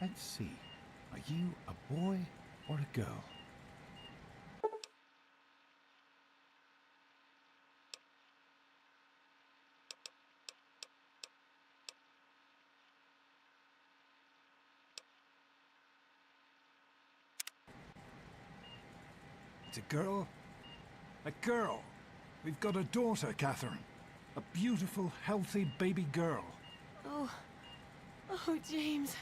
Let's see. Are you a boy or a girl? It's a girl? A girl! We've got a daughter, Catherine. A beautiful, healthy baby girl. Oh, oh, James.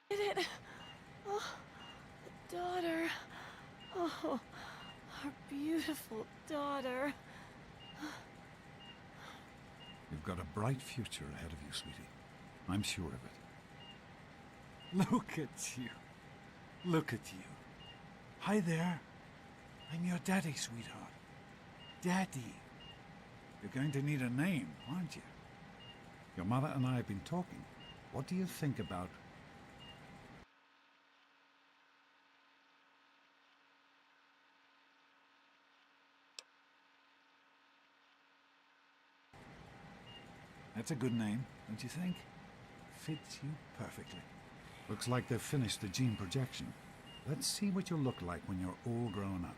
Did it? Oh, the daughter. Oh, our beautiful daughter. You've got a bright future ahead of you, sweetie. I'm sure of it. Look at you. Look at you. Hi there. I'm your daddy, sweetheart. Daddy. You're going to need a name, aren't you? Your mother and I have been talking. What do you think about... That's a good name, don't you think? Fits you perfectly. Looks like they've finished the gene projection. Let's see what you'll look like when you're all grown up.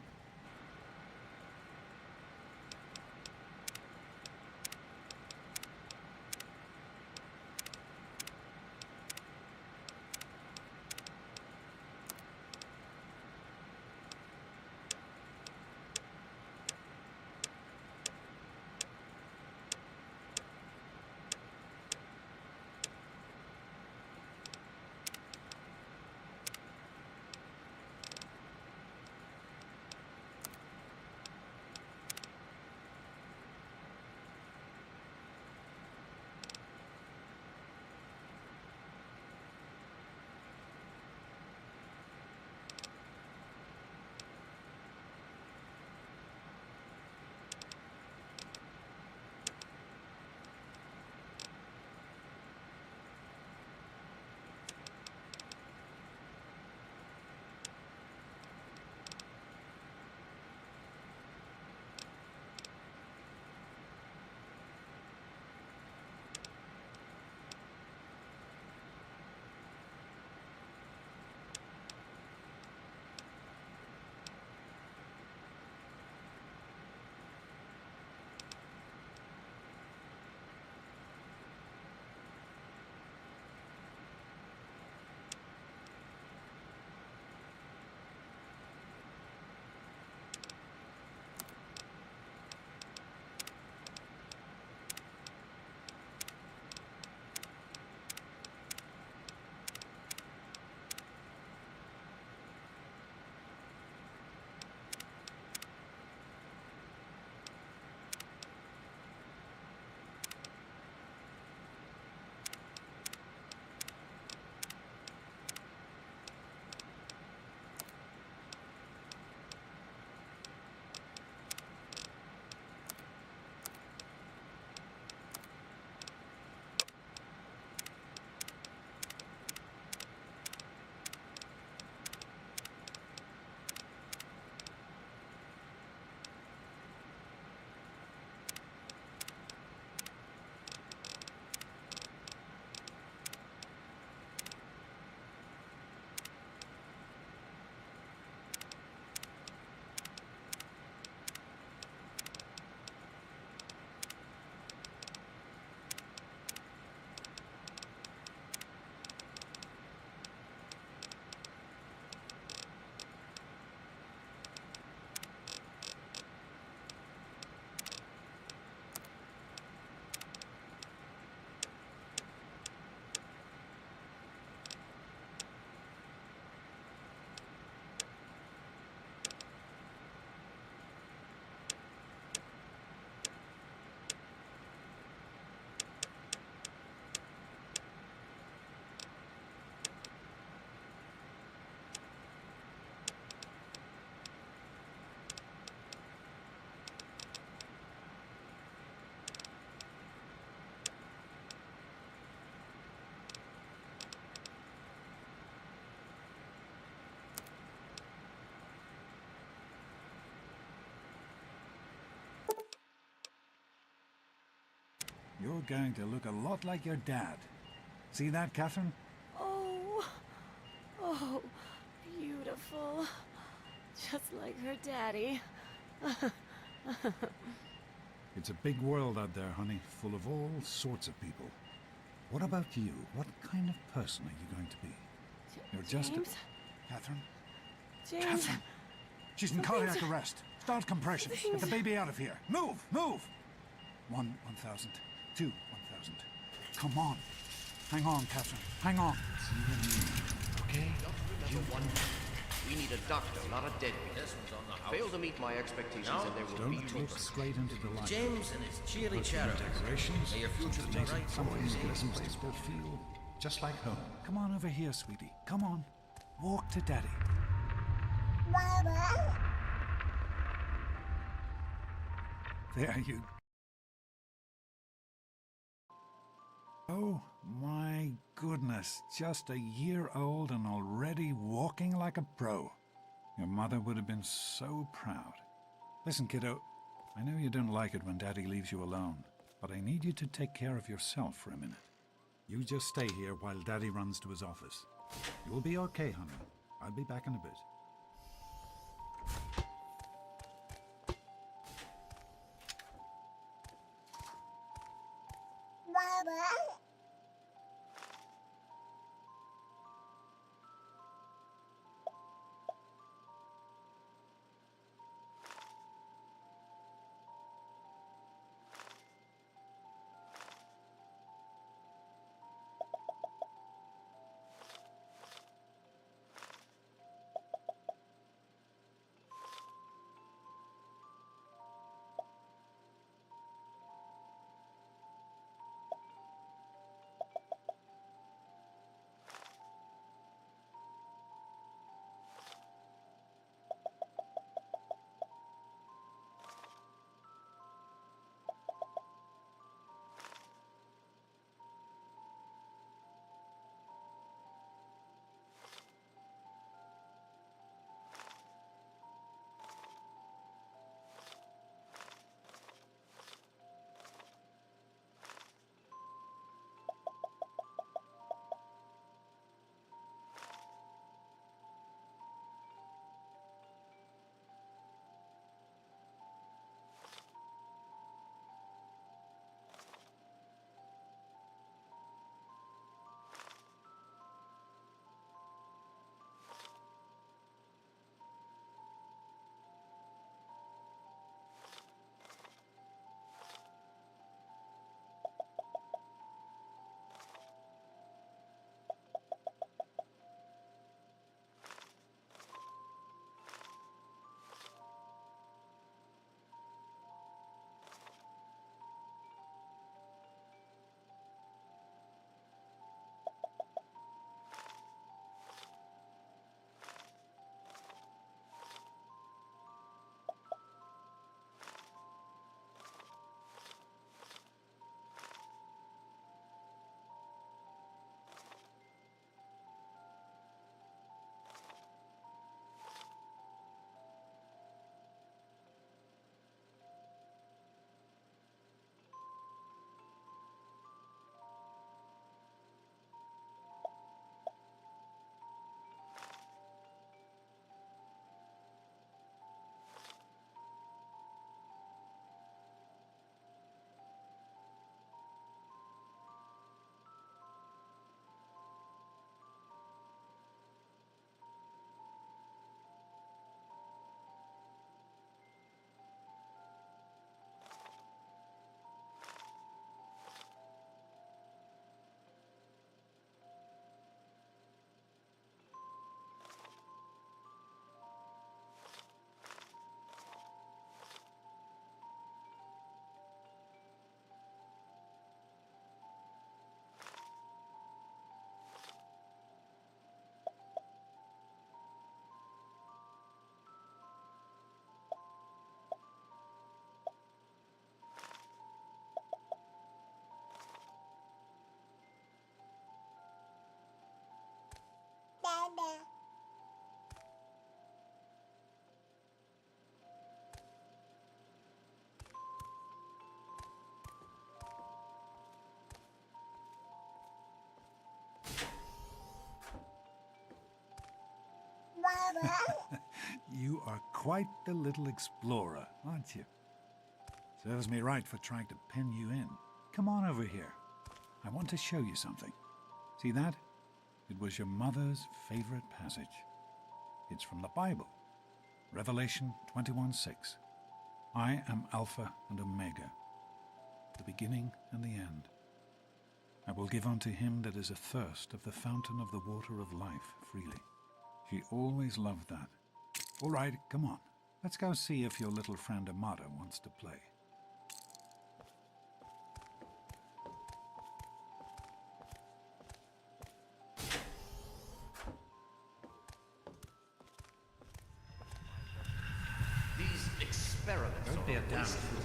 You're going to look a lot like your dad. See that, Catherine? Oh, oh, beautiful. Just like her daddy. It's a big world out there, honey, full of all sorts of people. What about you? What kind of person are you going to be? You're just James? Catherine? James? Catherine! She's in cardiac arrest. Start compressions. Get the baby out of here. Move! Move! 1,000. 2, 1,000. Come on. Hang on, Catherine. Hang on. It's you and me. Okay? Remember one thing. We need a doctor, not a deadbeat. This one's on the house. Fail to meet my expectations and there will be Don't look straight into the light. James and his cheery chatter. Decorations. May your future be Something bright. Something boys. makes this place will feel just like home. Come on over here, sweetie. Come on. Walk to Daddy. There you. Oh my goodness, just a year old and already walking like a pro. Your mother would have been so proud. Listen, kiddo, I know you don't like it when Daddy leaves you alone, but I need you to take care of yourself for a minute. You just stay here while Daddy runs to his office. You'll be okay, honey. I'll be back in a bit. You are quite the little explorer, aren't you? Serves me right for trying to pin you in. Come on over here. I want to show you something. See that? It was your mother's favorite passage. It's from the Bible. Revelation 21:6. I am Alpha and Omega, the beginning and the end. I will give unto him that is athirst of the fountain of the water of life freely. She always loved that. All right, come on. Let's go see if your little friend Amata wants to play. These experiments Don't be a are damn wasted. fool.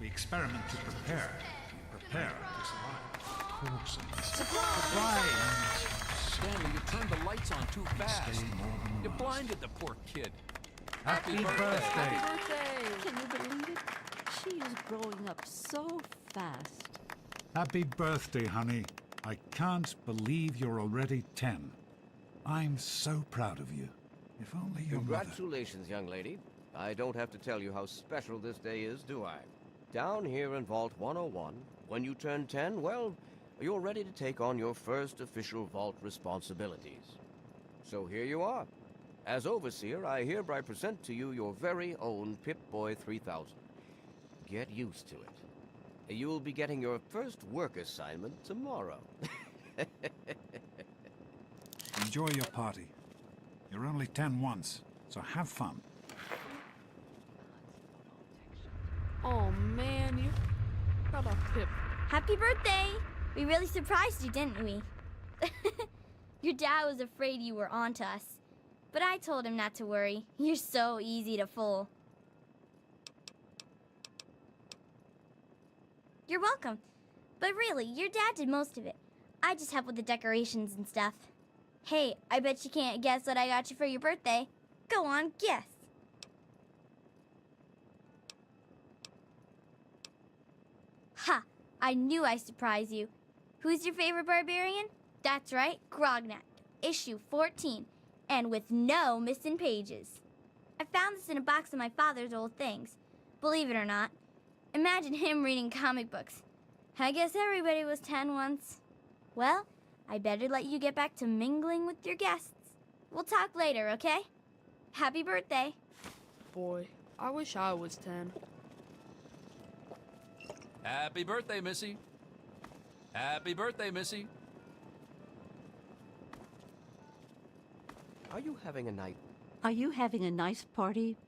We experiment to prepare. We prepare to survive. Surprise! Stanley, you turned the lights on too fast. Stay more than You once. blinded the poor kid. Happy birthday! Can you believe it? She is growing up so fast. Happy birthday, honey. I can't believe you're already 10. I'm so proud of you. If only your mother... Congratulations, young lady. I don't have to tell you how special this day is, do I? Down here in Vault 101, when you turn 10, well, you're ready to take on your first official Vault responsibilities. So here you are. As Overseer, I hereby present to you your very own Pip-Boy 3000. Get used to it. You'll be getting your first work assignment tomorrow. Enjoy your party. You're only 10 once, so have fun. Oh man, you got a Pip. Happy birthday! We really surprised you, didn't we? Your dad was afraid you were onto us, but I told him not to worry. You're so easy to fool. You're welcome. But really, your dad did most of it. I just helped with the decorations and stuff. Hey, I bet you can't guess what I got you for your birthday. Go on, guess. Ha! I knew I'd surprise you. Who's your favorite barbarian? That's right, Grognak, issue 14, and with no missing pages. I found this in a box of my father's old things. Believe it or not. Imagine him reading comic books. I guess everybody was 10 once. Well, I better let you get back to mingling with your guests. We'll talk later, okay? Happy birthday. Boy, I wish I was 10. Happy birthday, Missy. Happy birthday, Missy. Are you having a night? Are you having a nice party?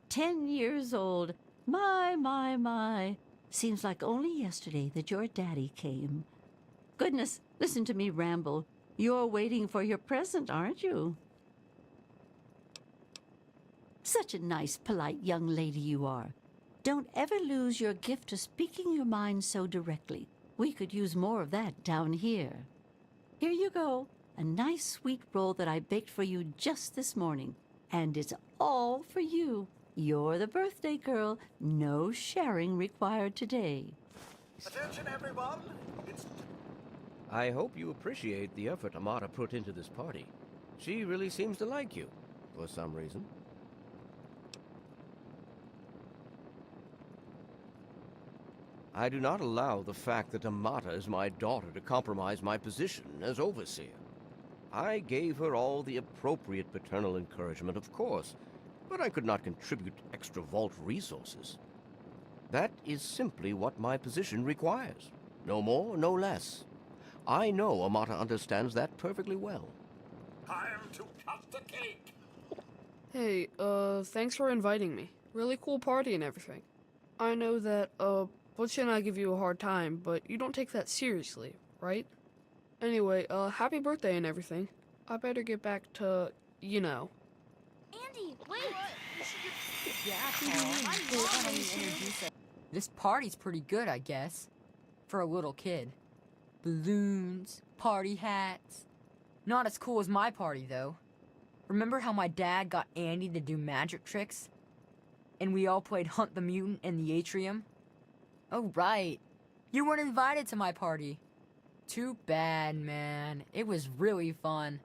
10 years old. My. Seems like only yesterday that your daddy came. Goodness, listen to me ramble. You're waiting for your present, aren't you? Such a nice, polite young lady you are. Don't ever lose your gift of speaking your mind so directly. We could use more of that down here. Here you go. A nice sweet roll that I baked for you just this morning. And it's all for you. You're the birthday girl. No sharing required today. Attention, everyone! It's I hope you appreciate the effort Amata put into this party. She really seems to like you, for some reason. I do not allow the fact that Amata is my daughter to compromise my position as overseer. I gave her all the appropriate paternal encouragement, of course, but I could not contribute extra vault resources. That is simply what my position requires. No more, no less. I know Amata understands that perfectly well. time to cut the cake! Hey, thanks for inviting me. Really cool party and everything. I know that, Butch and I give you a hard time, but you don't take that seriously, right? Anyway, happy birthday and everything. I better get back to, you know. Andy, wait! This party's pretty good, I guess. For a little kid. Balloons, party hats. Not as cool as my party, though. Remember how my dad got Andy to do magic tricks? And we all played Hunt the Mutant in the atrium? Oh, right. You weren't invited to my party. Too bad, man. It was really fun.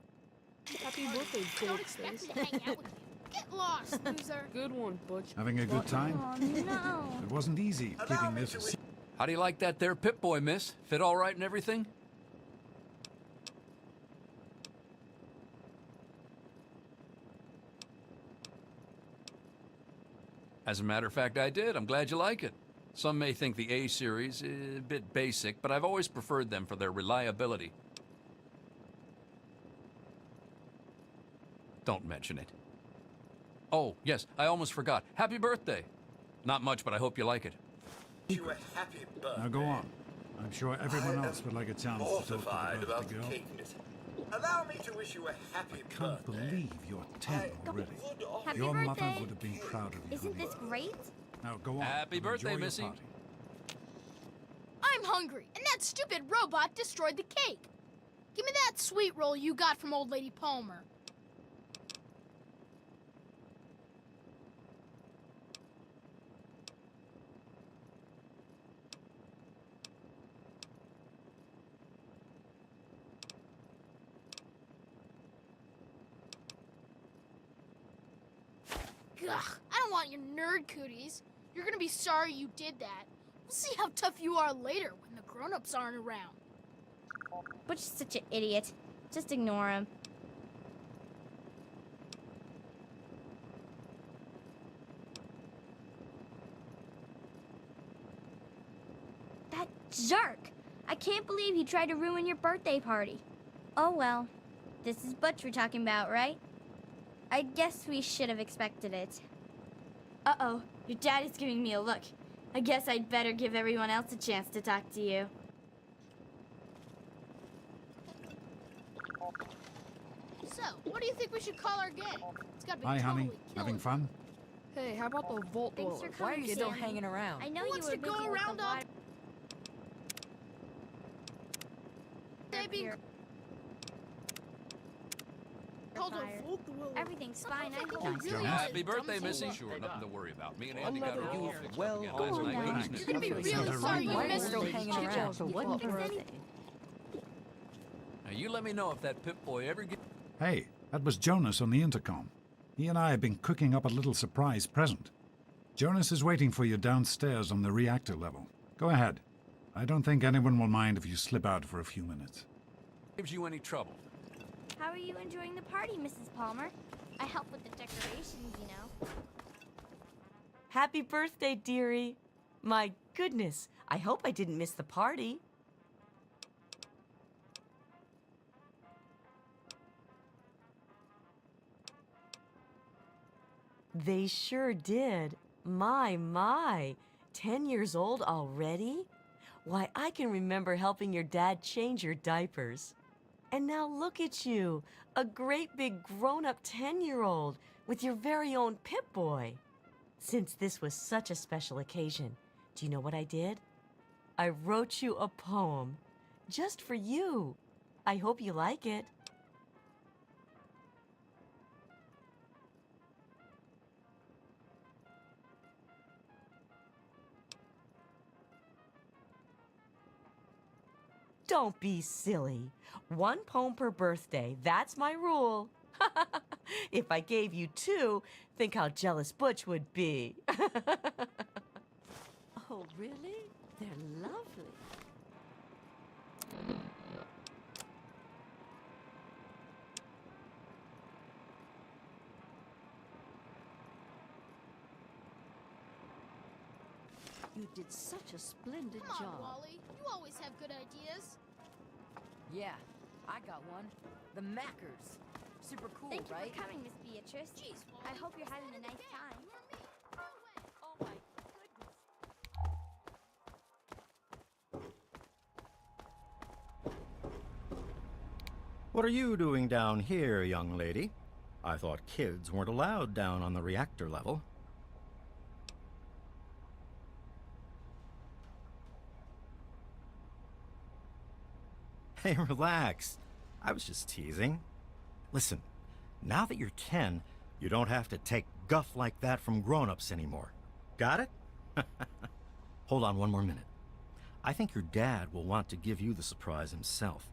Happy birthday, Don't Butch. expect me to hang out with you. Get lost, loser. Good one, Butch. Having a good time? Oh, no. It wasn't easy Allow keeping me this to a secret. How do you like that there Pip-Boy, miss? Fit all right and everything? As a matter of fact, I did. I'm glad you like it. Some may think the A series is a bit basic, but I've always preferred them for their reliability. Don't mention it. Oh, yes, I almost forgot. Happy birthday. Not much, but I hope you like it. Wish you a happy birthday. Now go on. I'm sure everyone I else am would like a chance to talk to mortified the about birthday the girl. cake missing. Allow me to wish you a happy Can't birthday. believe you're 10 I already. would offer Happy Your mother birthday. would have been proud of you. Isn't honey. this great? Now go on. Happy and birthday, enjoy your Missy. party. I'm hungry, and that stupid robot destroyed the cake. Give me that sweet roll you got from old lady Palmer. Ugh, I don't want your nerd cooties. You're gonna be sorry you did that. We'll see how tough you are later when the grown-ups aren't around. Butch is such an idiot. Just ignore him. That jerk! I can't believe he tried to ruin your birthday party. Oh well. This is Butch we're talking about, right? I guess we should have expected it. Uh-oh, your dad is giving me a look. I guess I'd better give everyone else a chance to talk to you. So, what do you think we should call our gang? It's gotta be Hi, totally honey. Having killing fun? Hey, how about the Vault Thanks for Dwellers? Why are coming, you still Sammy. hanging around? I know Who you wants were to go busy with around the all water day being here. called a Fire. Vault Dweller? Everything's fine. I hope Nice. you Jonas. Happy birthday, Dumb Missy. fool. Sure, nothing to worry about. Me and Andy got Another it all youth fixed well up again gone. last night. Thanks. Goodness You're gonna be gracious. really Santa sorry you Why are you missed still it. hanging Chip around? Chip. One birthday. Now, you let me know if that Pip-Boy ever gets... Hey, that was Jonas on the intercom. He and I have been cooking up a little surprise present. Jonas is waiting for you downstairs on the reactor level. Go ahead. I don't think anyone will mind if you slip out for a few minutes. gives you any trouble. How are you enjoying the party, Mrs. Palmer? I help with the decorations, you know. Happy birthday, dearie. My goodness, I hope I didn't miss the party. They sure did. My. 10 years old already? Why, I can remember helping your dad change your diapers. And now look at you, a great big grown-up 10-year-old with your very own Pip-Boy. Since this was such a special occasion, do you know what I did? I wrote you a poem just for you. I hope you like it. Don't be silly. One poem per birthday, that's my rule. If I gave you 2, think how jealous Butch would be. Oh, really? They're lovely. You did such a splendid Come on, job. Wally. You always have good ideas. Yeah, I got one. The Mackers. Super cool, Thank you right? for coming, Miss Beatrice. Jeez, Wally. I hope you're what's having that a nice again? time. You or me? No way. Oh my goodness. What are you doing down here, young lady? I thought kids weren't allowed down on the reactor level. Hey, relax. I was just teasing. Listen, now that you're 10, you don't have to take guff like that from grown-ups anymore. Got it? Hold on one more minute. I think your dad will want to give you the surprise himself.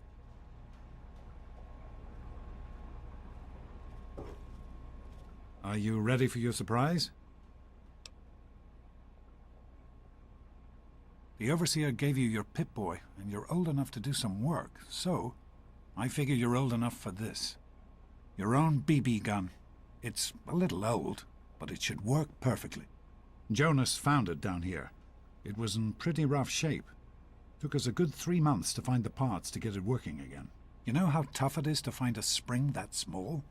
Are you ready for your surprise? The Overseer gave you your Pip-Boy, and you're old enough to do some work, so I figure you're old enough for this. Your own BB gun. It's a little old, but it should work perfectly. Jonas found it down here. It was in pretty rough shape. Took us a good 3 months to find the parts to get it working again. You know how tough it is to find a spring that small?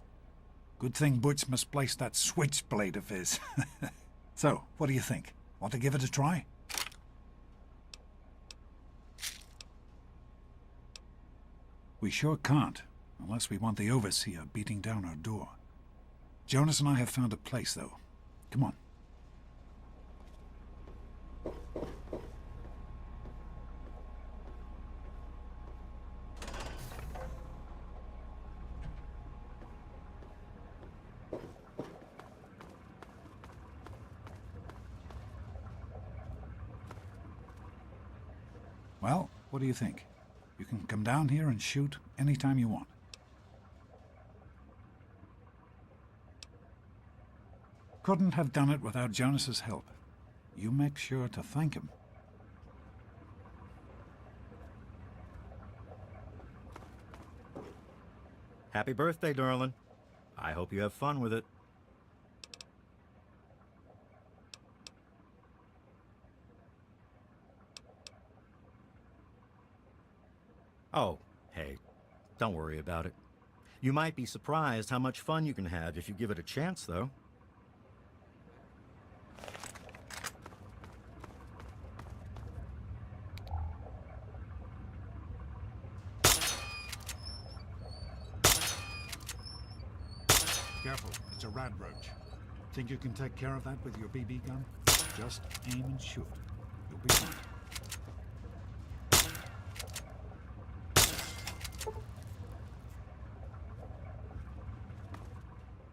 Good thing Butch misplaced that switchblade of his. So, what do you think? Want to give it a try? We sure can't, unless we want the Overseer beating down our door. Jonas and I have found a place, though. Come on. Well, what do you think? You can come down here and shoot anytime you want. Couldn't have done it without Jonas's help. You make sure to thank him. Happy birthday, darling. I hope you have fun with it. Oh, hey, don't worry about it. You might be surprised how much fun you can have if you give it a chance, though. Careful, it's a radroach. Think you can take care of that with your BB gun? Just aim and shoot. You'll be fine.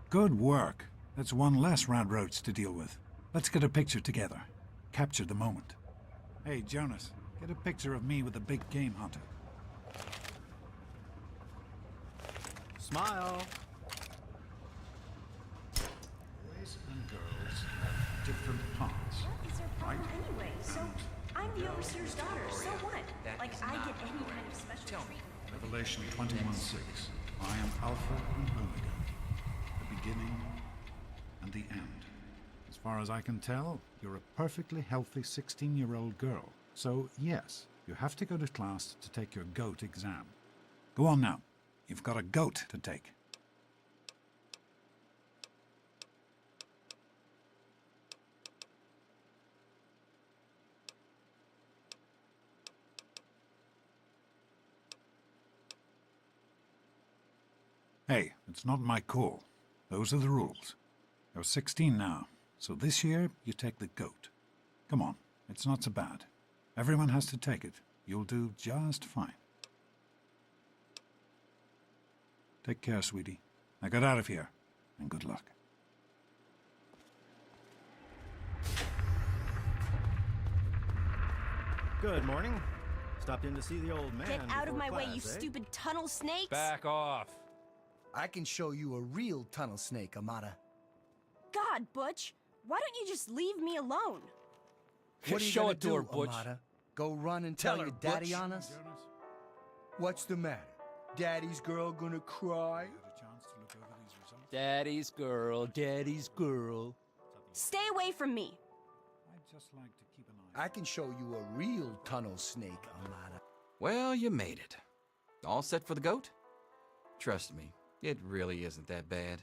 Good work. That's one less radroach to deal with. Let's get a picture together. Capture the moment. Hey, Jonas, get a picture of me with the big game hunter. Smile. Boys and girls have different parts. What is their problem anyway? So, I'm the Overseer's daughter, so what? Like, I get any kind of special treatment. Revelation 21:6. I am Alpha and Omega, the beginning and the end. As far as I can tell, you're a perfectly healthy 16-year-old girl. So, yes, you have to go to class to take your GOAT exam. Go on now. You've got a GOAT to take. Hey, it's not my call. Those are the rules. You're 16 now, so this year you take the GOAT. Come on, it's not so bad. Everyone has to take it. You'll do just fine. Take care, sweetie. Now get out of here, and good luck. Good morning. Stopped in to see the old man. Get out of before my way, class, you eh? stupid tunnel snakes! Back off. I can show you a real tunnel snake, Amata. God, Butch, why don't you just leave me alone? What are you Show gonna it to do, her, Butch. Amata? Go run and tell your daddy on us? What's the matter? Daddy's girl gonna cry? Daddy's girl, daddy's girl. Stay away from me. I'd just like to keep an eye. I can show you a real tunnel snake, Amata. Well, you made it. All set for the GOAT? Trust me, it really isn't that bad.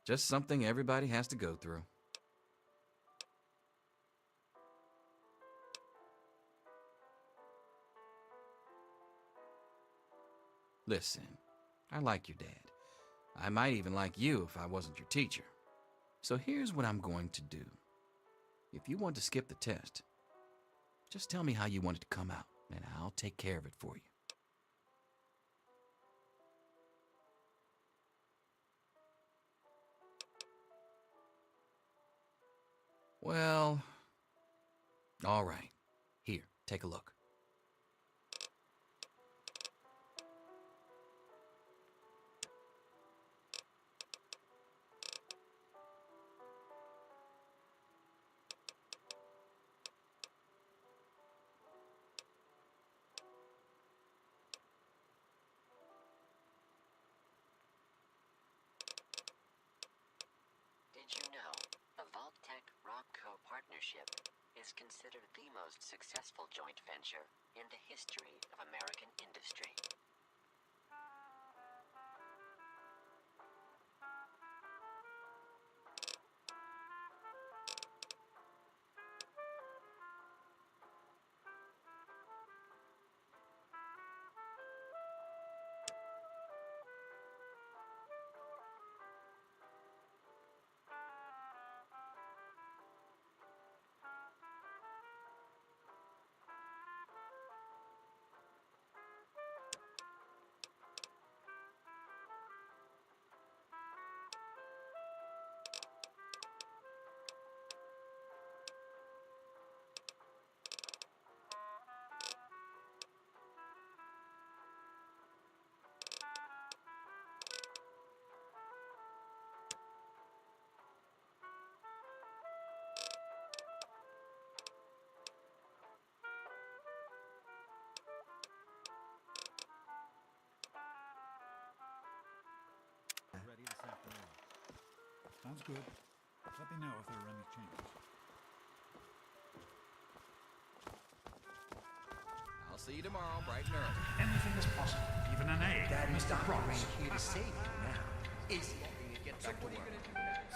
Just something everybody has to go through. Listen, I like your dad. I might even like you if I wasn't your teacher. So here's what I'm going to do. If you want to skip the test, just tell me how you want it to come out, and I'll take care of it for you. Well, all right. Here, take a look. partnership is considered the most successful joint venture in the history of American industry. Ready this afternoon. Sounds good. Let me know if there are any changes. I'll see you tomorrow, bright and early. Anything is possible, even an egg. Daddy's Mr. not Cross. here to save you now. Is he? Get back to work.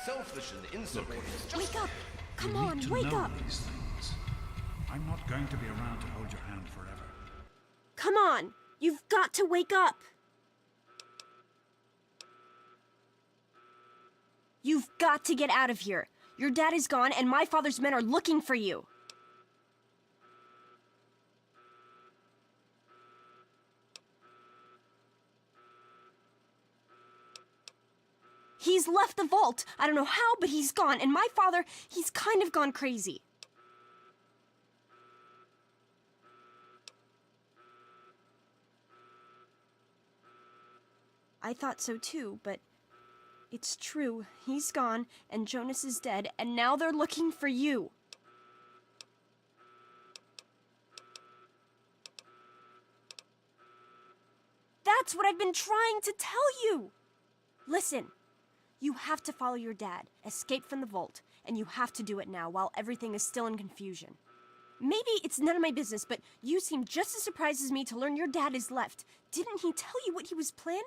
Selfish and insubordinate. Wake up! Come You on, need to wake know up! these things. I'm not going to be around to hold your hand forever. Come on! You've got to wake up! You've got to get out of here. Your dad is gone, and my father's men are looking for you. He's left the vault. I don't know how, but he's gone. And my father, he's kind of gone crazy. I thought so too, but it's true. He's gone, and Jonas is dead, and now they're looking for you. That's what I've been trying to tell you! Listen, you have to follow your dad, escape from the vault, and you have to do it now while everything is still in confusion. Maybe it's none of my business, but you seem just as surprised as me to learn your dad is left. Didn't he tell you what he was planning?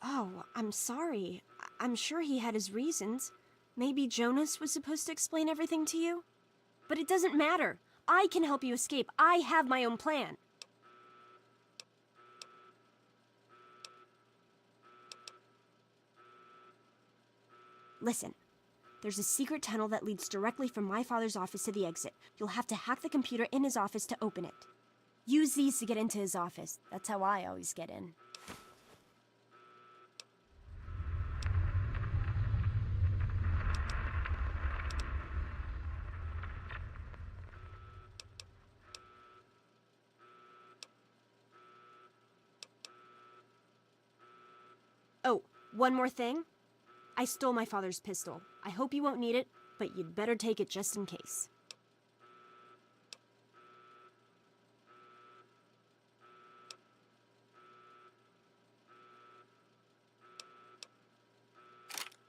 Oh, I'm sorry. I'm sure he had his reasons. Maybe Jonas was supposed to explain everything to you? But it doesn't matter. I can help you escape. I have my own plan. Listen, there's a secret tunnel that leads directly from my father's office to the exit. You'll have to hack the computer in his office to open it. Use these to get into his office. That's how I always get in. Oh, one more thing. I stole my father's pistol. I hope you won't need it, but you'd better take it just in case.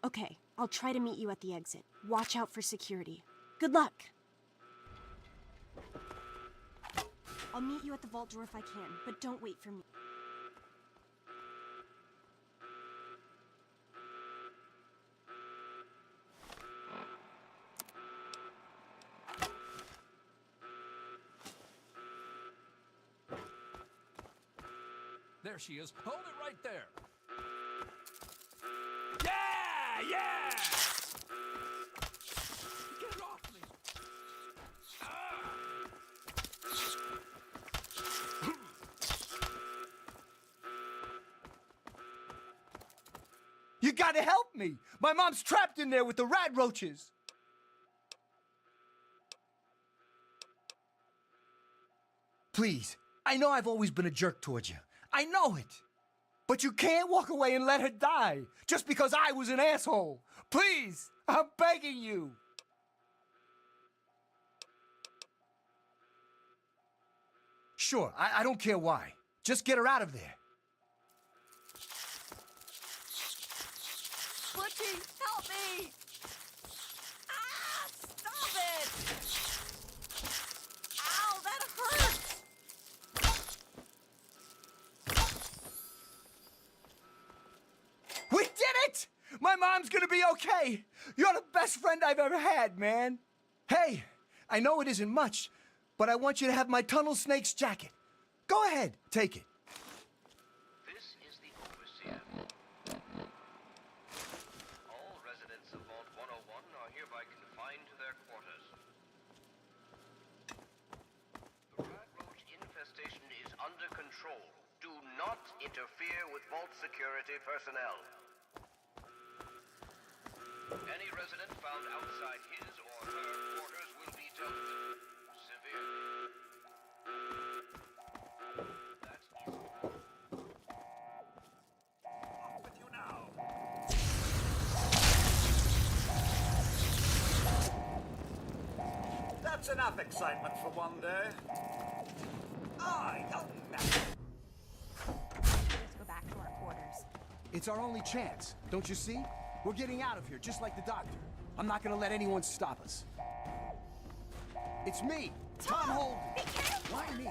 Okay, I'll try to meet you at the exit. Watch out for security. Good luck! I'll meet you at the vault door if I can, but don't wait for me. There she is. Hold it right there. Yeah! Yeah! Get it off me! You gotta help me! My mom's trapped in there with the rat roaches! Please, I know I've always been a jerk towards you. I know it. But you can't walk away and let her die just because I was an asshole. Please, I'm begging you. Sure, I don't care why. Just get her out of there. Butchie, help me! Ah, stop it! Ow, that hurts! We did it! My mom's gonna be okay! You're the best friend I've ever had, man! Hey, I know it isn't much, but I want you to have my Tunnel Snake's jacket. Go ahead, take it. This is the Overseer. All residents of Vault 101 are hereby confined to their quarters. The rat roach infestation is under control. Do not interfere with Vault security personnel. Any resident found outside his or her quarters will be dealt with severely. That's Off with you now. That's enough excitement for one day. Young man. Let's go back to our quarters. It's our only chance, don't you see? We're getting out of here, just like the doctor. I'm not gonna let anyone stop us. It's me, Tom Holden. Why me?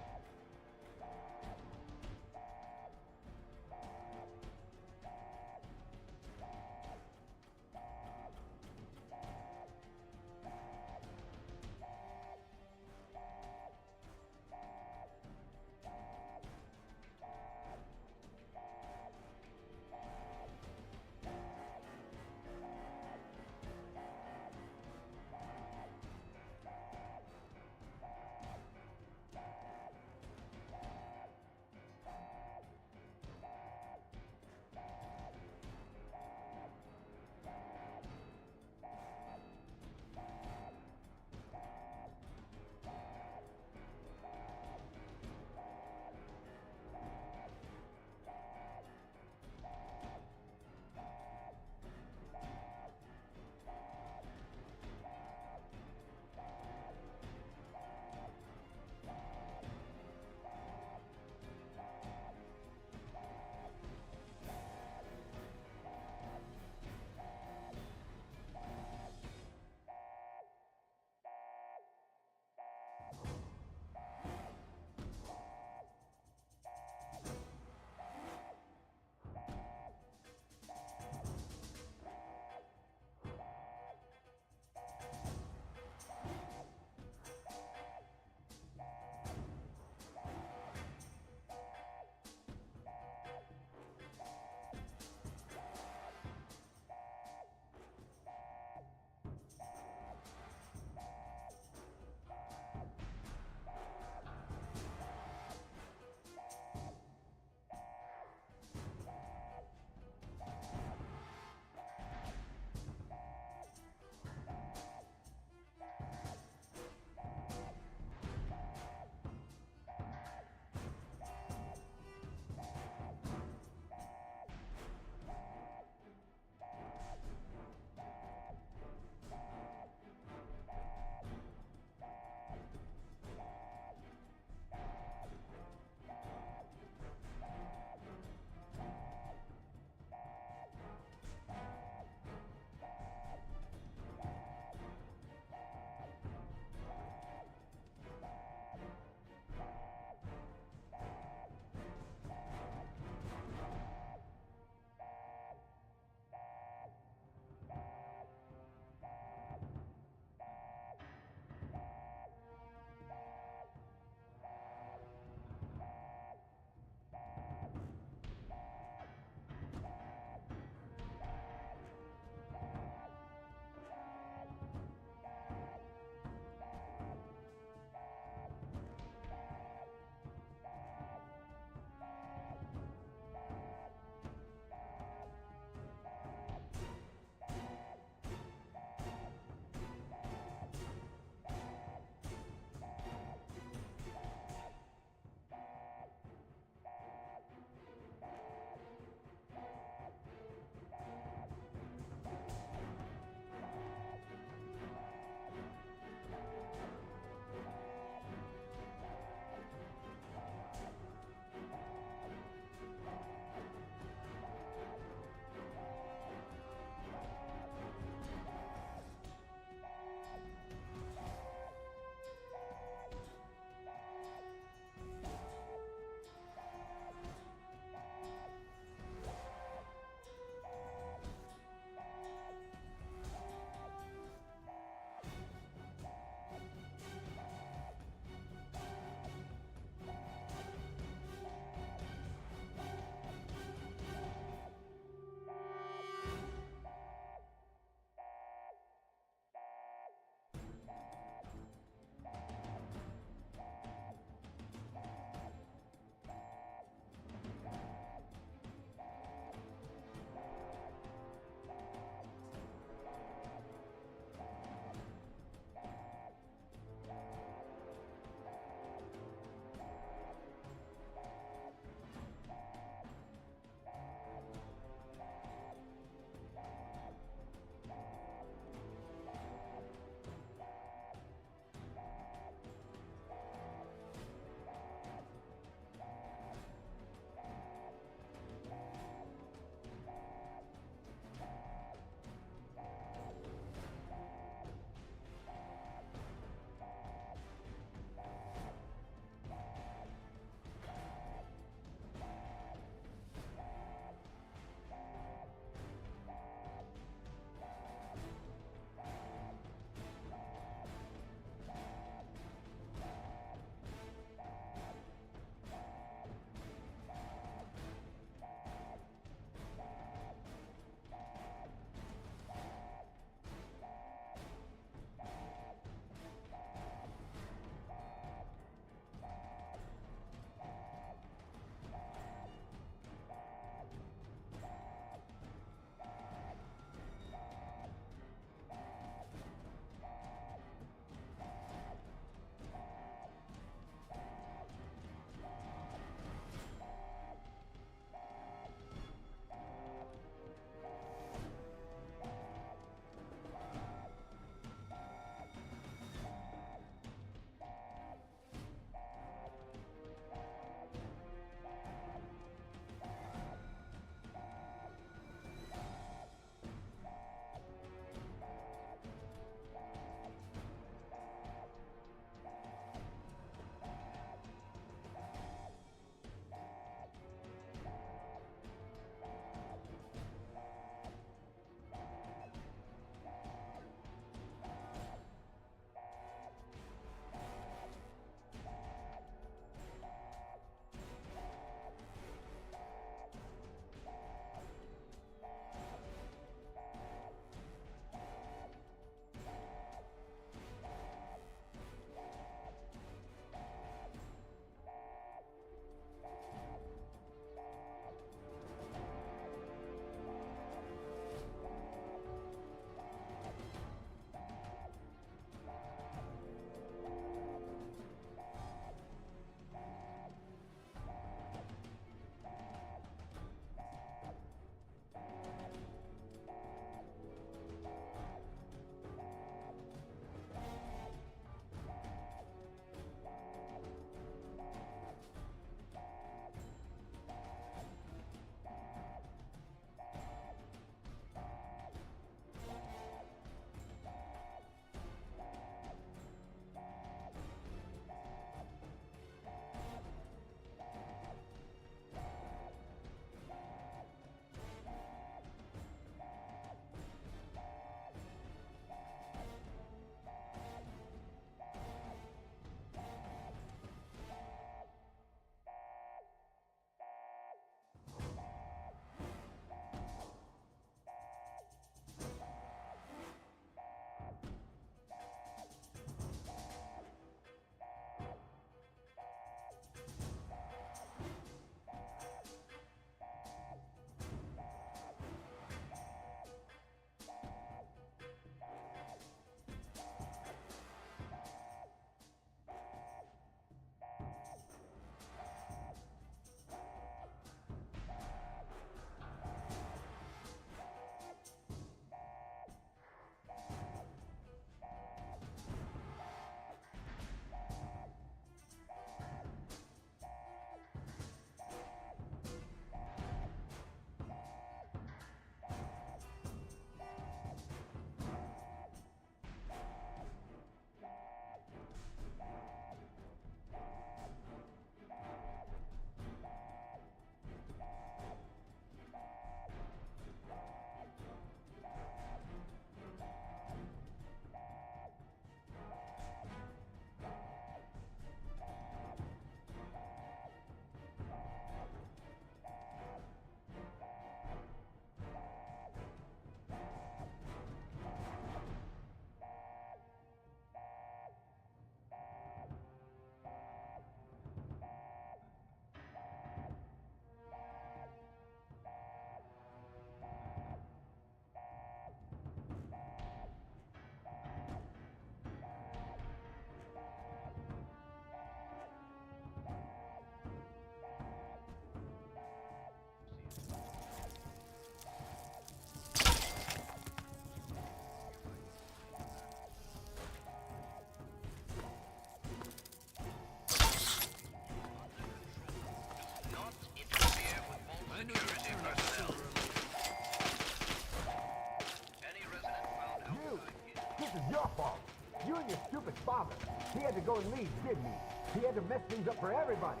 father. He had to go and leave, didn't he? He had to mess things up for everybody.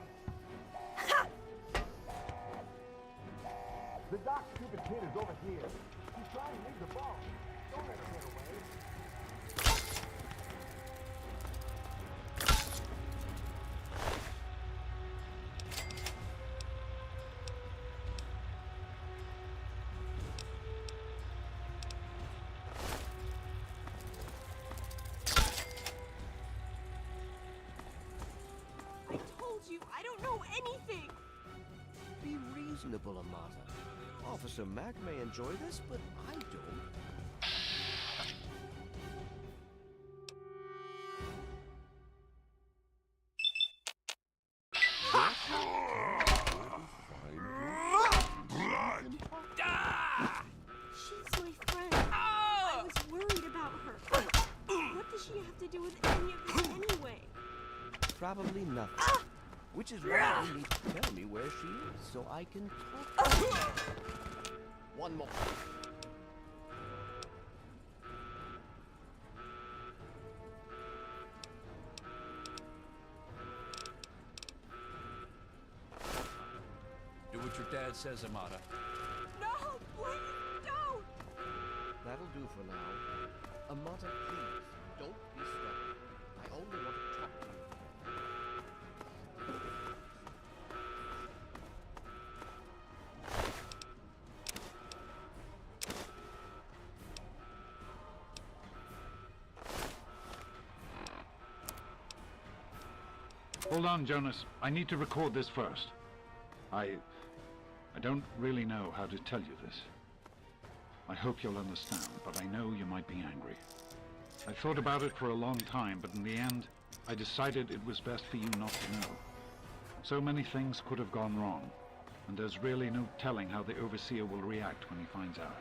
The Doc stupid kid is over here. He's trying to leave the ball. Don't let him get away. I told you, I don't know anything. Be reasonable, Amata. Officer Mack may enjoy this, but I don't. She's my friend. I was worried about her. What does she have to do with any of this anyway? Probably nothing. Which is why you need to tell me where she is, so I can talk to her. One more. Do what your dad says, Amata. No, please don't. That'll do for now. Amata, please, don't be stubborn. I only want to talk to you. Hold on, Jonas. I need to record this first. I don't really know how to tell you this. I hope you'll understand, but I know you might be angry. I thought about it for a long time, but in the end, I decided it was best for you not to know. So many things could have gone wrong, and there's really no telling how the Overseer will react when he finds out.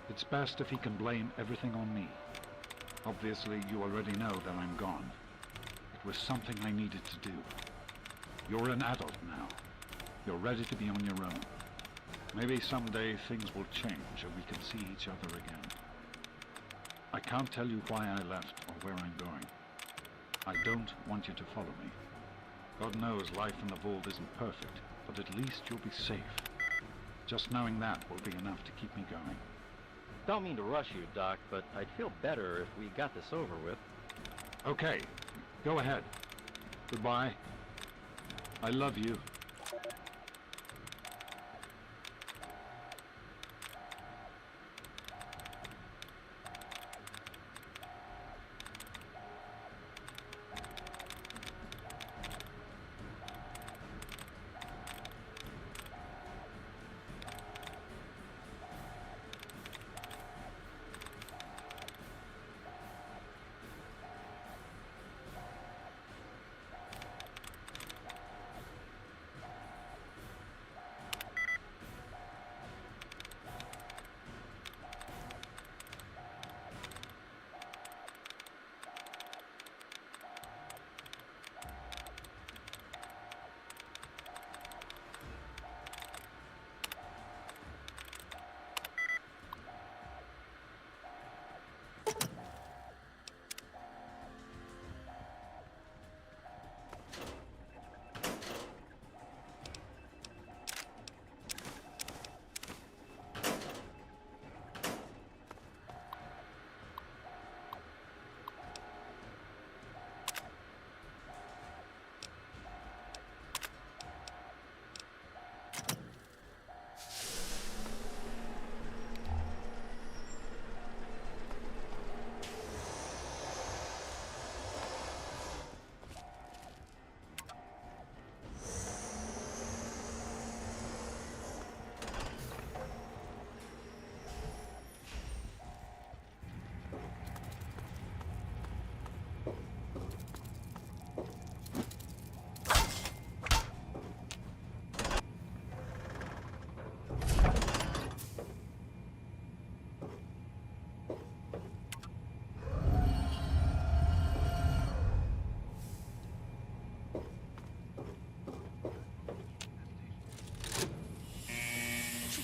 It's best if he can blame everything on me. Obviously, you already know that I'm gone. It was something I needed to do. You're an adult now. You're ready to be on your own. Maybe someday things will change and we can see each other again. I can't tell you why I left or where I'm going. I don't want you to follow me. God knows life in the vault isn't perfect, but at least you'll be safe. Just knowing that will be enough to keep me going. Don't mean to rush you, Doc, but I'd feel better if we got this over with. Okay, go ahead. Goodbye. I love you.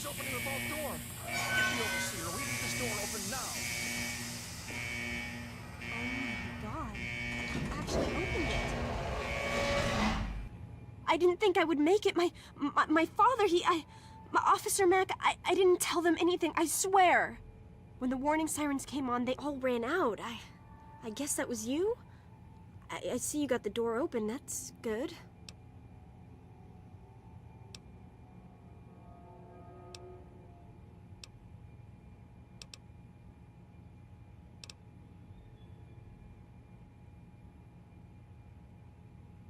Opening the vault door. Get the Overseer. We need this door open now. Oh my god. I didn't think I would make it. My father, Officer Mack, I didn't tell them anything, I swear. When the warning sirens came on, they all ran out. I guess that was you? I see you got the door open, that's good.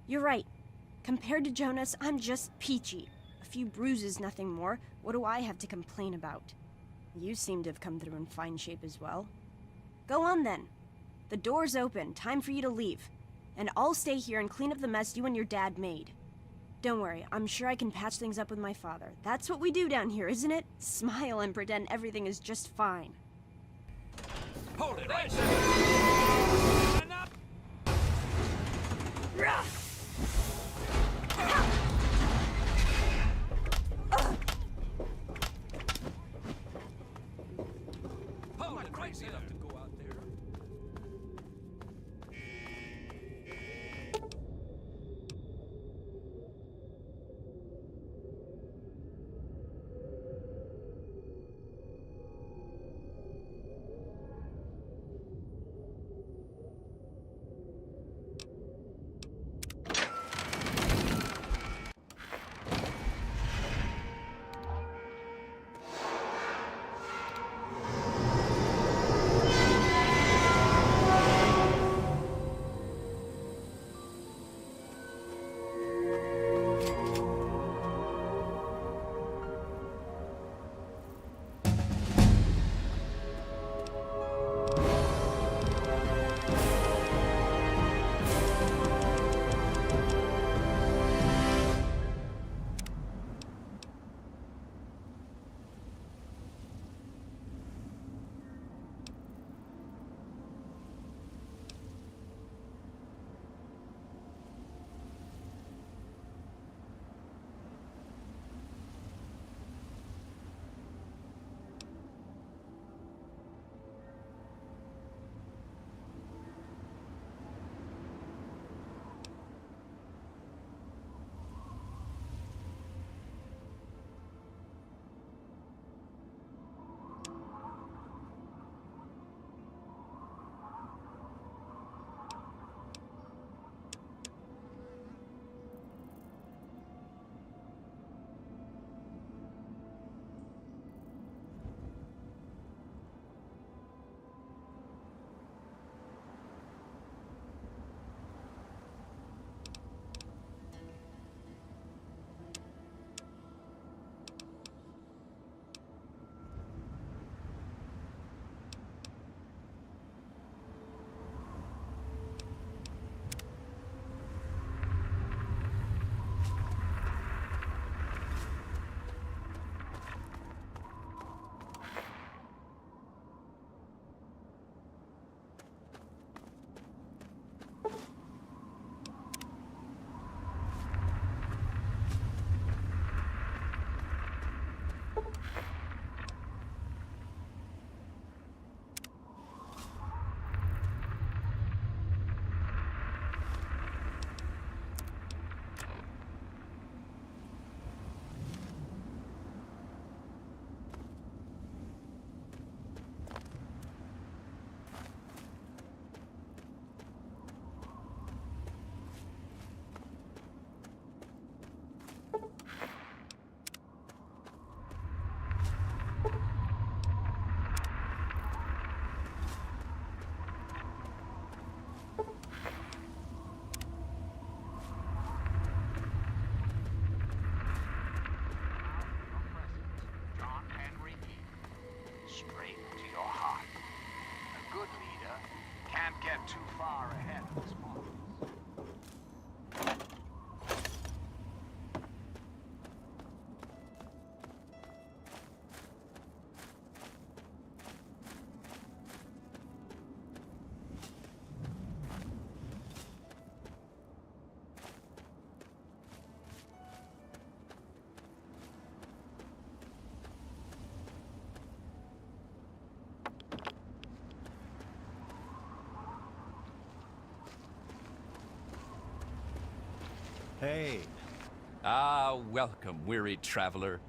You're right. Compared to Jonas, I'm just peachy. A few bruises, nothing more. What do I have to complain about? You seem to have come through in fine shape as well. Go on then. The door's open. Time for you to leave. And I'll stay here and clean up the mess you and your dad made. Don't worry, I'm sure I can patch things up with my father. That's what we do down here, isn't it? Smile and pretend everything is just fine. Hold it right there! Enough! Hold it right there! To go out there. Too far ahead of his mark. Hey, Ah, welcome, weary traveler.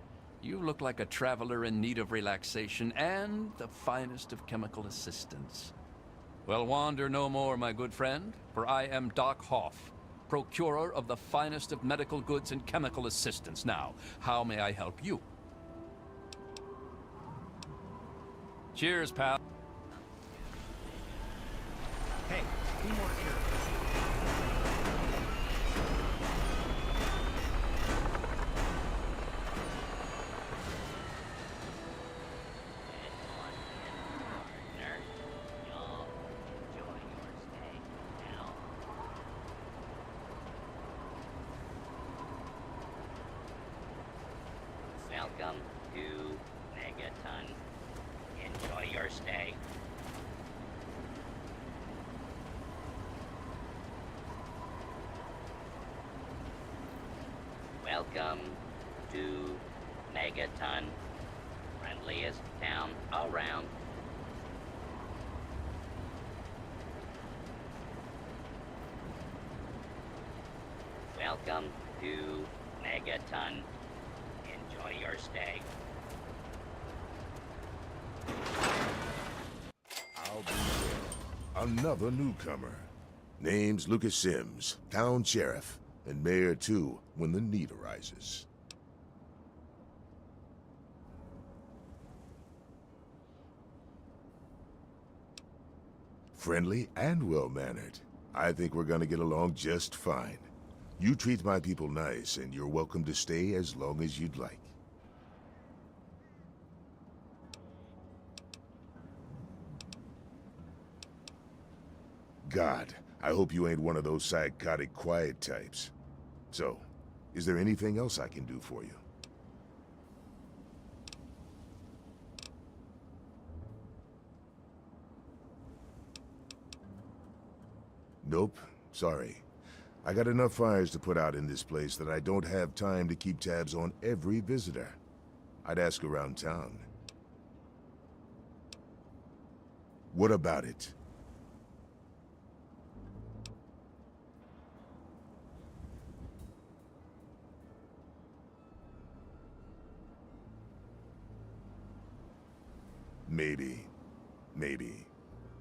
You look like a traveler in need of relaxation and the finest of chemical assistance. Well, wander no more, my good friend, for I am Doc Hoff, procurer of the finest of medical goods and chemical assistance. Now, how may I help you? Cheers, pal. Hey, be more careful. Welcome to Megaton. Enjoy your stay. Welcome to Megaton. Friendliest town around. Welcome to Megaton. Enjoy your stay. I'll be there. Another newcomer. Name's Lucas Sims, town sheriff, and mayor too, when the need arises. Friendly and well-mannered. I think we're gonna get along just fine. You treat my people nice, and you're welcome to stay as long as you'd like. God, I hope you ain't one of those psychotic quiet types. So, is there anything else I can do for you? Nope, sorry. I got enough fires to put out in this place that I don't have time to keep tabs on every visitor. I'd ask around town. What about it? Maybe. Maybe.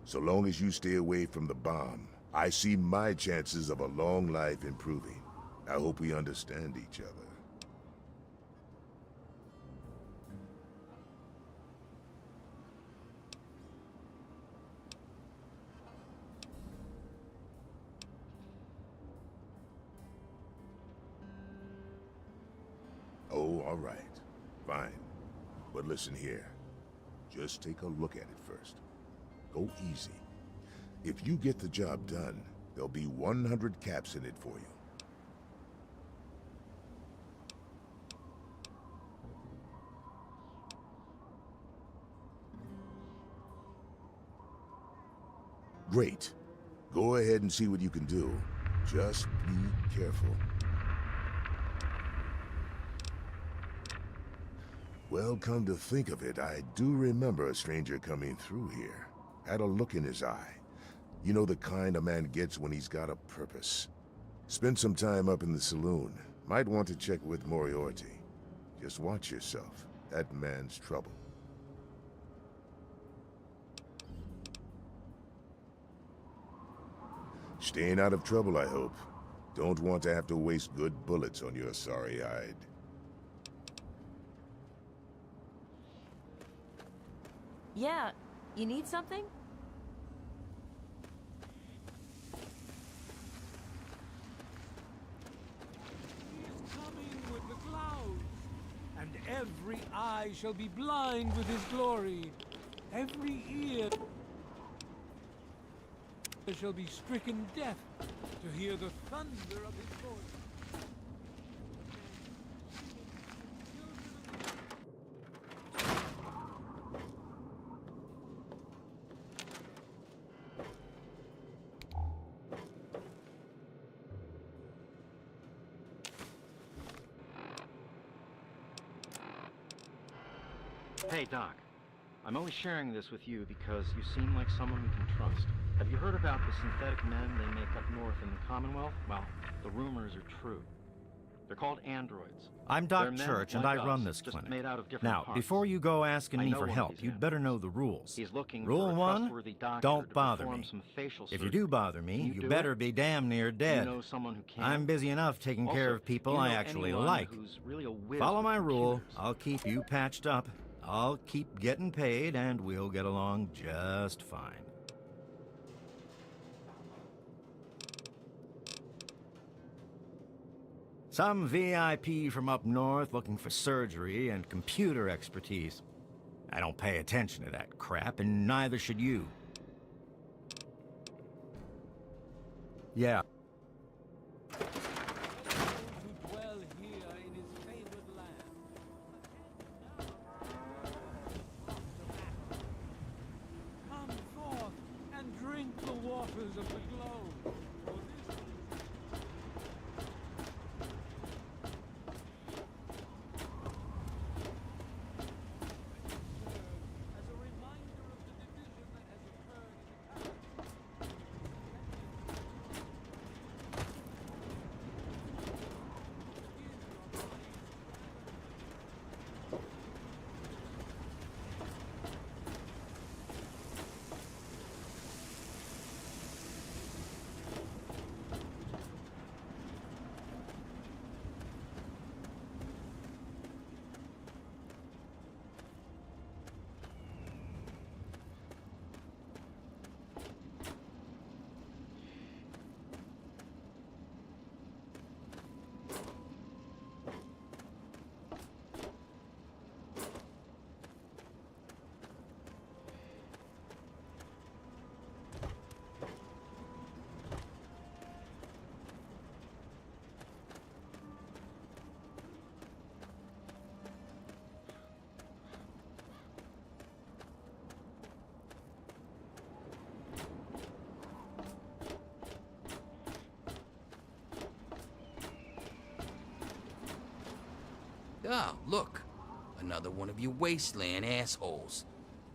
So long as you stay away from the bomb, I see my chances of a long life improving. I hope we understand each other. Oh, all right. Fine. But listen here. Just take a look at it first. Go easy. If you get the job done, there'll be 100 caps in it for you. Great. Go ahead and see what you can do. Just be careful. Well, come to think of it, I do remember a stranger coming through here. Had a look in his eye. You know the kind a man gets when he's got a purpose. Spent some time up in the saloon. Might want to check with Moriarty. Just watch yourself. That man's trouble. Staying out of trouble, I hope. Don't want to have to waste good bullets on your sorry hide. Yeah, you need something? Coming with the clouds, and every eye shall be blind with his glory. Every ear shall be stricken deaf to hear the thunder of his voice. Hey, Doc. I'm only sharing this with you because you seem like someone we can trust. Have you heard about the synthetic men they make up north in the Commonwealth? Well, the rumors are true. They're called androids. I'm They're Doc men Church, and like I run us, this just clinic. made out of different Now, parts. before you go asking I me know for one of help, these you'd better know the rules. He's looking Rule for a 1, trustworthy doctor don't to bother perform me. some facial If you surgery. do bother me, Can you you do better it? be damn near dead. You know someone who can? I'm busy enough taking care Also, of people do you I know actually anyone like. who's really a whiz Follow with my rule. computers? I'll keep you patched up. I'll keep getting paid, and we'll get along just fine. Some VIP from up north looking for surgery and computer expertise. I don't pay attention to that crap, and neither should you. Yeah. Who dwell here in his favored land. Come forth and drink the waters of the globe. For this Oh, look. Another one of you wasteland assholes.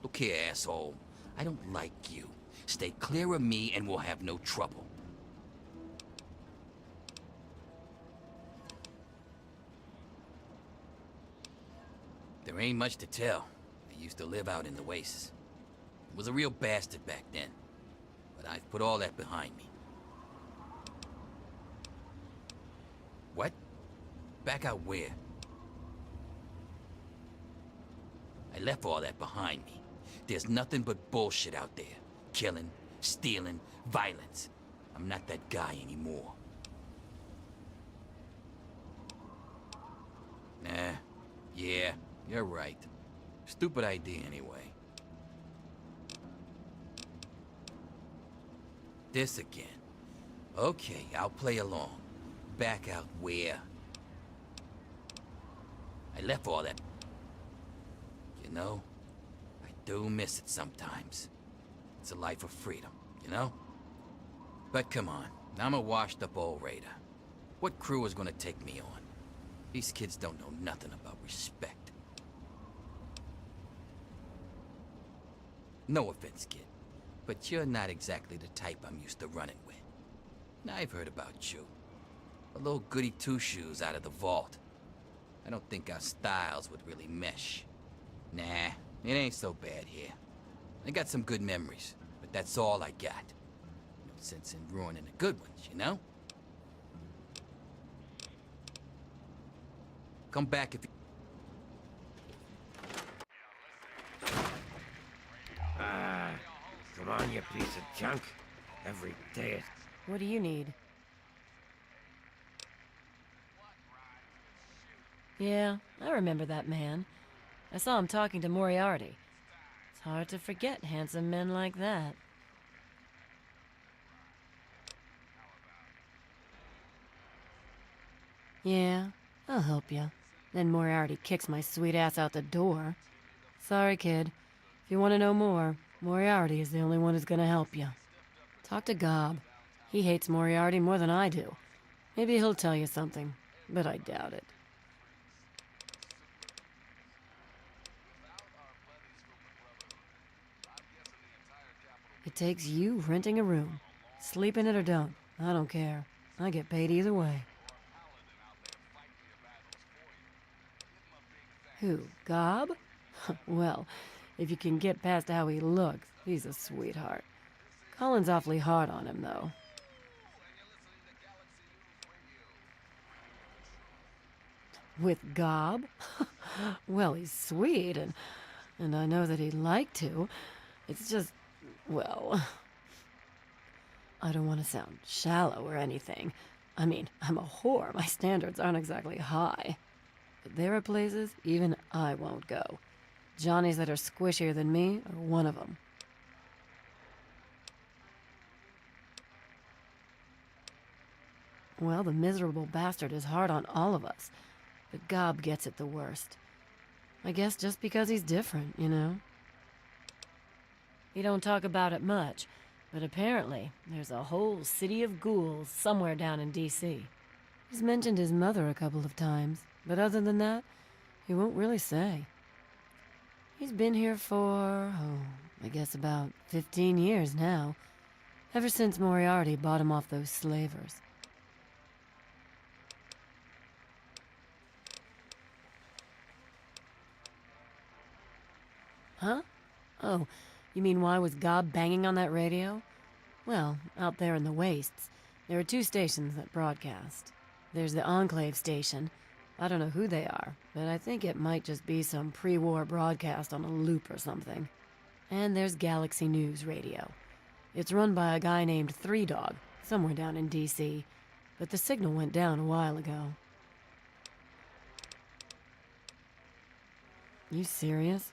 Look here, asshole. I don't like you. Stay clear of me and we'll have no trouble. There ain't much to tell. I used to live out in the wastes. Was a real bastard back then. But I've put all that behind me. What? Back out where? I left all that behind me. There's nothing but bullshit out there. Killing, stealing, violence. I'm not that guy anymore. Nah. Yeah, you're right. Stupid idea anyway. This again. Okay, I'll play along. Back out where? I left all that. You know, I do miss it sometimes. It's a life of freedom, you know? But come on, I'm a washed-up old raider. What crew is gonna take me on? These kids don't know nothing about respect. No offense, kid, but you're not exactly the type I'm used to running with. Now, I've heard about you. A little goody two-shoes out of the vault. I don't think our styles would really mesh. Nah, it ain't so bad here. I got some good memories, but that's all I got. No sense in ruining the good ones, you know? Come back if you... Come on, you piece of junk. Every day it... What do you need? Yeah, I remember that man. I saw him talking to Moriarty. It's hard to forget handsome men like that. Yeah, I'll help you. Then Moriarty kicks my sweet ass out the door. Sorry, kid. If you want to know more, Moriarty is the only one who's gonna help you. Talk to Gob. He hates Moriarty more than I do. Maybe he'll tell you something, but I doubt it. It takes you renting a room. Sleep in it or don't. I don't care. I get paid either way. Who, Gob? Well, if you can get past how he looks, he's a sweetheart. Colin's awfully hard on him, though. With Gob? Well, he's sweet, and I know that he'd like to. It's just, well, I don't want to sound shallow or anything. I mean, I'm a whore. My standards aren't exactly high. But there are places even I won't go. Johnnies that are squishier than me are one of them. Well, the miserable bastard is hard on all of us, but Gob gets it the worst. I guess just because he's different, you know? He don't talk about it much, but apparently there's a whole city of ghouls somewhere down in D.C. He's mentioned his mother a couple of times, but other than that, he won't really say. He's been here for, I guess about 15 years now, ever since Moriarty bought him off those slavers. Huh? Oh, you mean why was Gob banging on that radio? Well, out there in the wastes, there are 2 stations that broadcast. There's the Enclave station. I don't know who they are, but I think it might just be some pre-war broadcast on a loop or something. And there's Galaxy News Radio. It's run by a guy named Three Dog, somewhere down in D.C., but the signal went down a while ago. You serious?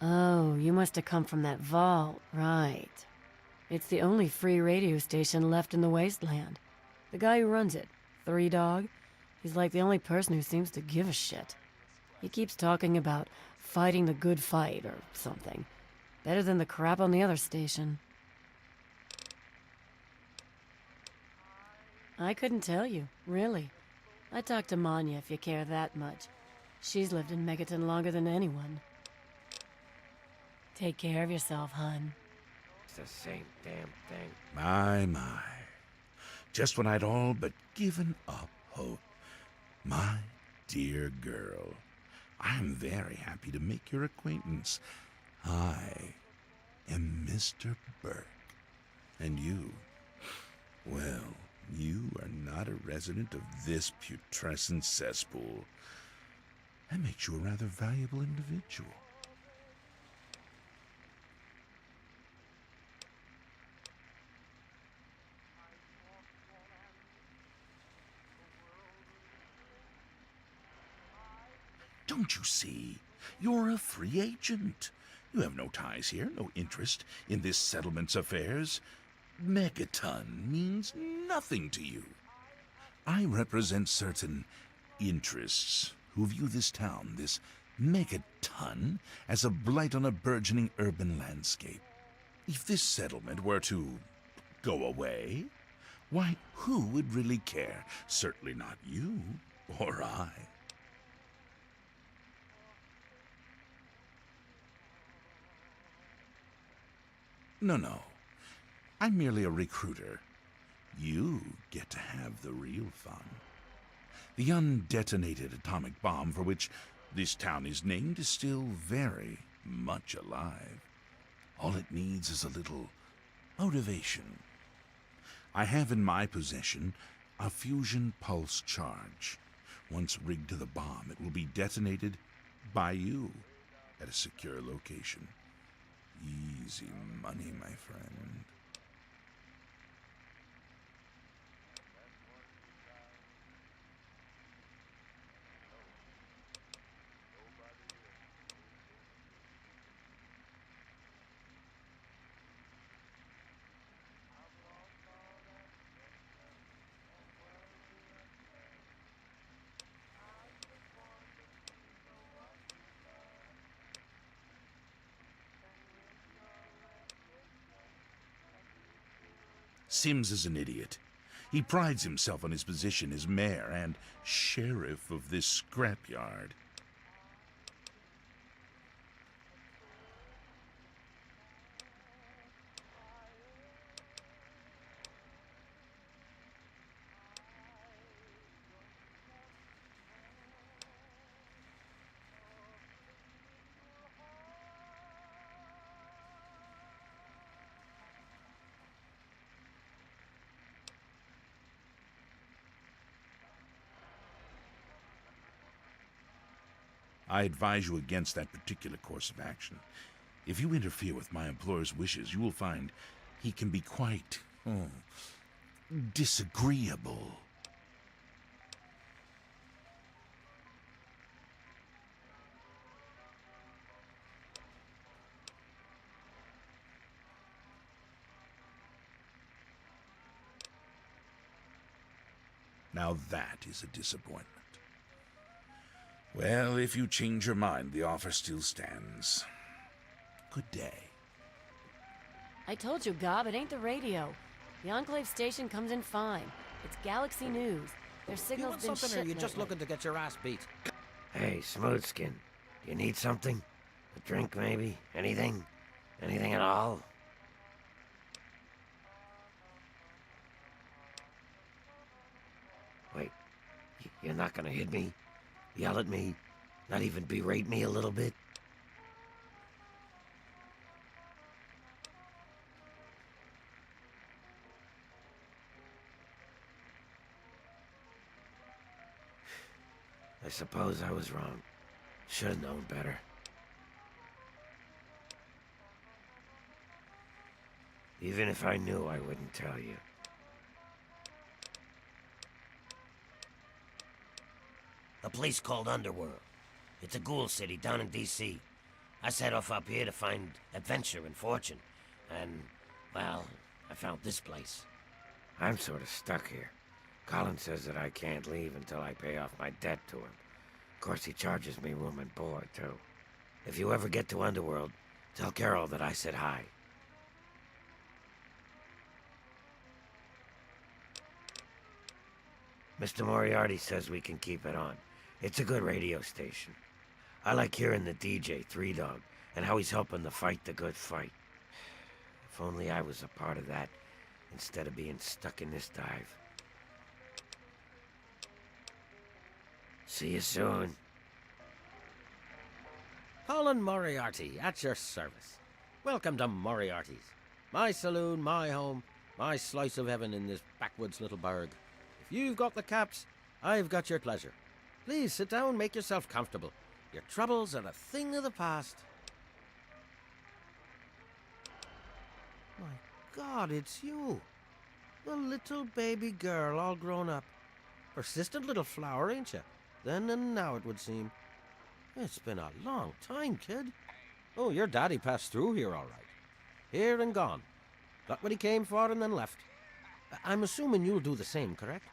Oh, you must have come from that vault, right. It's the only free radio station left in the wasteland. The guy who runs it, Three Dog, he's like the only person who seems to give a shit. He keeps talking about fighting the good fight or something. Better than the crap on the other station. I couldn't tell you, really. I talked to Manya if you care that much. She's lived in Megaton longer than anyone. Take care of yourself, hun. It's the same damn thing. My. Just when I'd all but given up hope. My dear girl, I am very happy to make your acquaintance. I am Mr. Burke. And you, well, you are not a resident of this putrescent cesspool. That makes you a rather valuable individual. Don't you see? You're a free agent. You have no ties here, no interest in this settlement's affairs. Megaton means nothing to you. I represent certain interests who view this town, this Megaton, as a blight on a burgeoning urban landscape. If this settlement were to go away, why, who would really care? Certainly not you or I. No. I'm merely a recruiter. You get to have the real fun. The undetonated atomic bomb for which this town is named is still very much alive. All it needs is a little motivation. I have in my possession a fusion pulse charge. Once rigged to the bomb, it will be detonated by you at a secure location. Easy money, my friend. Sims is an idiot. He prides himself on his position as mayor and sheriff of this scrapyard. I advise you against that particular course of action. If you interfere with my employer's wishes, you will find he can be quite disagreeable. Now that is a disappointment. Well, if you change your mind, the offer still stands. Good day. I told you, Gob, it ain't the radio. The Enclave station comes in fine. It's Galaxy News. Their You signal's want been something, or shit you just lately. looking to get your ass beat? Hey, Smoothskin, do you need something? A drink, maybe? Anything? Anything at all? Wait, you're not gonna hit me? Yell at me? Not even berate me a little bit? I suppose I was wrong. Should have known better. Even if I knew, I wouldn't tell you. A place called Underworld. It's a ghoul city down in D.C. I set off up here to find adventure and fortune. And, well, I found this place. I'm sort of stuck here. Colin says that I can't leave until I pay off my debt to him. Of course, he charges me room and board, too. If you ever get to Underworld, tell Carol that I said hi. Mr. Moriarty says we can keep it on. It's a good radio station. I like hearing the DJ, Three Dog, and how he's helping to fight the good fight. If only I was a part of that, instead of being stuck in this dive. See you soon. Colin Moriarty, at your service. Welcome to Moriarty's. My saloon, my home, my slice of heaven in this backwoods little burg. If you've got the caps, I've got your pleasure. Please sit down, make yourself comfortable. Your troubles are a thing of the past. My God, it's you. The little baby girl all grown up. Persistent little flower, ain't you? Then and now, it would seem. It's been a long time, kid. Oh, your daddy passed through here all right. Here and gone. Got what he came for and then left. I'm assuming you'll do the same, correct?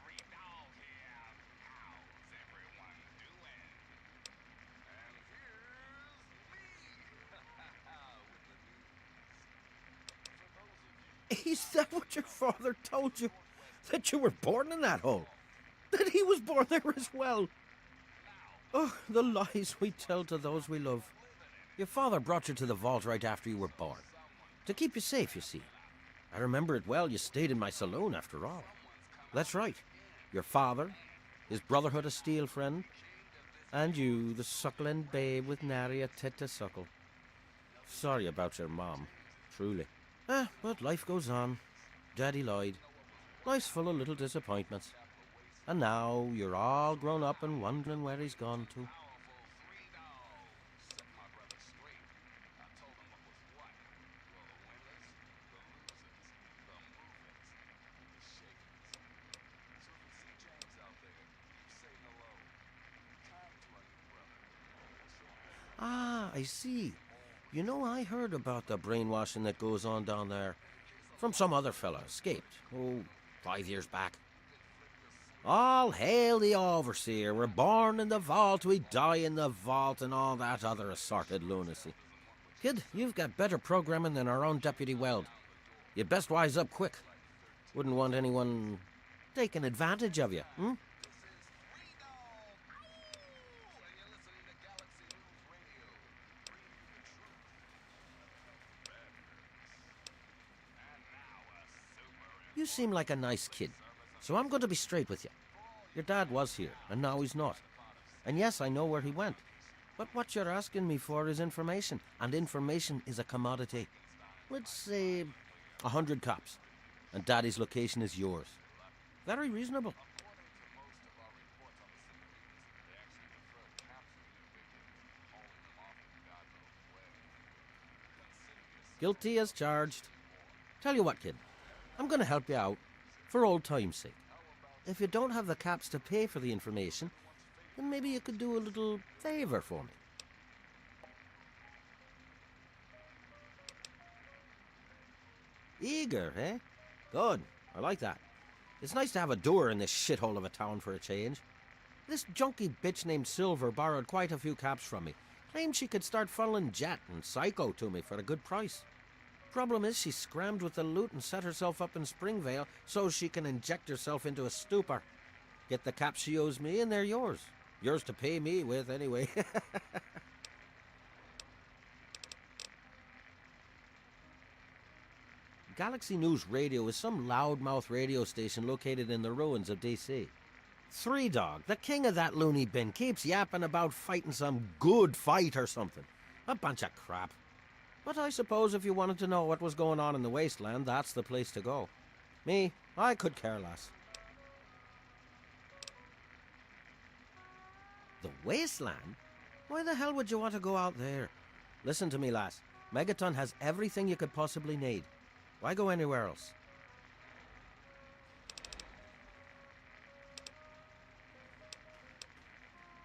Is that what your father told you? That you were born in that hole? That he was born there as well? Oh, the lies we tell to those we love. Your father brought you to the vault right after you were born. To keep you safe, you see. I remember it well, you stayed in my saloon after all. That's right. Your father, his Brotherhood of Steel friend, and you, the suckling babe with nary a tit to suckle. Sorry about your mom, truly. But life goes on. Daddy lied. Life's full of little disappointments. And now you're all grown up and wondering where he's gone to. Ah, I see. You know, I heard about the brainwashing that goes on down there. From some other fella, escaped. 5 years back. All hail the overseer. We're born in the vault, we die in the vault, and all that other assorted lunacy. Kid, you've got better programming than our own Deputy Weld. You'd best wise up quick. Wouldn't want anyone taking advantage of you, hmm? You seem like a nice kid, so I'm going to be straight with you. Your dad was here, and now he's not. And yes, I know where he went. But what you're asking me for is information, and information is a commodity. Let's say 100 cops, and Daddy's location is yours. Very reasonable. Guilty as charged. Tell you what, kid. I'm gonna help you out, for old time's sake. If you don't have the caps to pay for the information, then maybe you could do a little favor for me. Eager, eh? Good. I like that. It's nice to have a doer in this shithole of a town for a change. This junky bitch named Silver borrowed quite a few caps from me. Claimed she could start funneling Jet and Psycho to me for a good price. Problem is, she scrammed with the loot and set herself up in Springvale so she can inject herself into a stupor. Get the caps she owes me and they're yours. Yours to pay me with, anyway. Galaxy News Radio is some loudmouth radio station located in the ruins of DC. Three Dog, the king of that loony bin, keeps yapping about fighting some good fight or something. A bunch of crap. But I suppose if you wanted to know what was going on in the wasteland, that's the place to go. Me, I could care less. The wasteland? Why the hell would you want to go out there? Listen to me, lass. Megaton has everything you could possibly need. Why go anywhere else?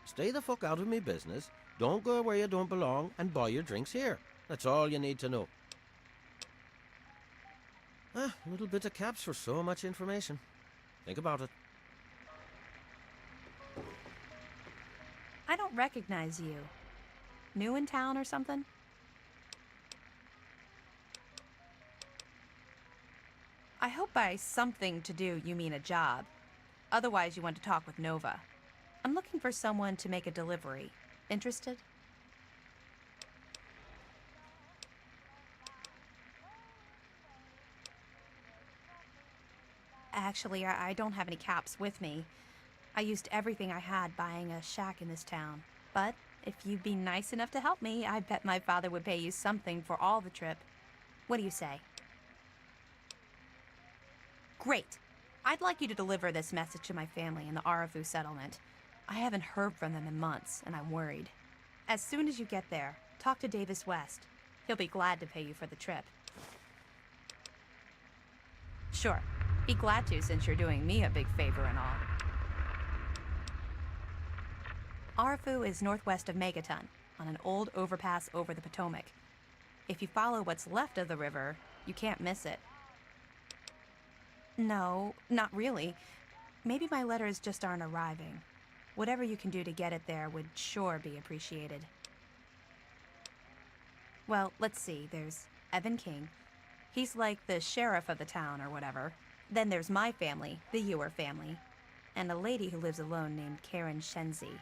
Stay the fuck out of me business, don't go where you don't belong, and buy your drinks here. That's all you need to know. A little bit of caps for so much information. Think about it. I don't recognize you. New in town or something? I hope by something to do you mean a job. Otherwise you want to talk with Nova. I'm looking for someone to make a delivery. Interested? Actually, I don't have any caps with me. I used everything I had buying a shack in this town. But if you'd be nice enough to help me, I bet my father would pay you something for all the trip. What do you say? Great. I'd like you to deliver this message to my family in the Arafu settlement. I haven't heard from them in months, and I'm worried. As soon as you get there, talk to Davis West. He'll be glad to pay you for the trip. Sure. Be glad to, since you're doing me a big favor and all. Arafu is northwest of Megaton, on an old overpass over the Potomac. If you follow what's left of the river, you can't miss it. No, not really. Maybe my letters just aren't arriving. Whatever you can do to get it there would sure be appreciated. Well, let's see. There's Evan King. He's like the sheriff of the town or whatever. Then there's my family, the Ewer family, and a lady who lives alone named Karen Shenzi.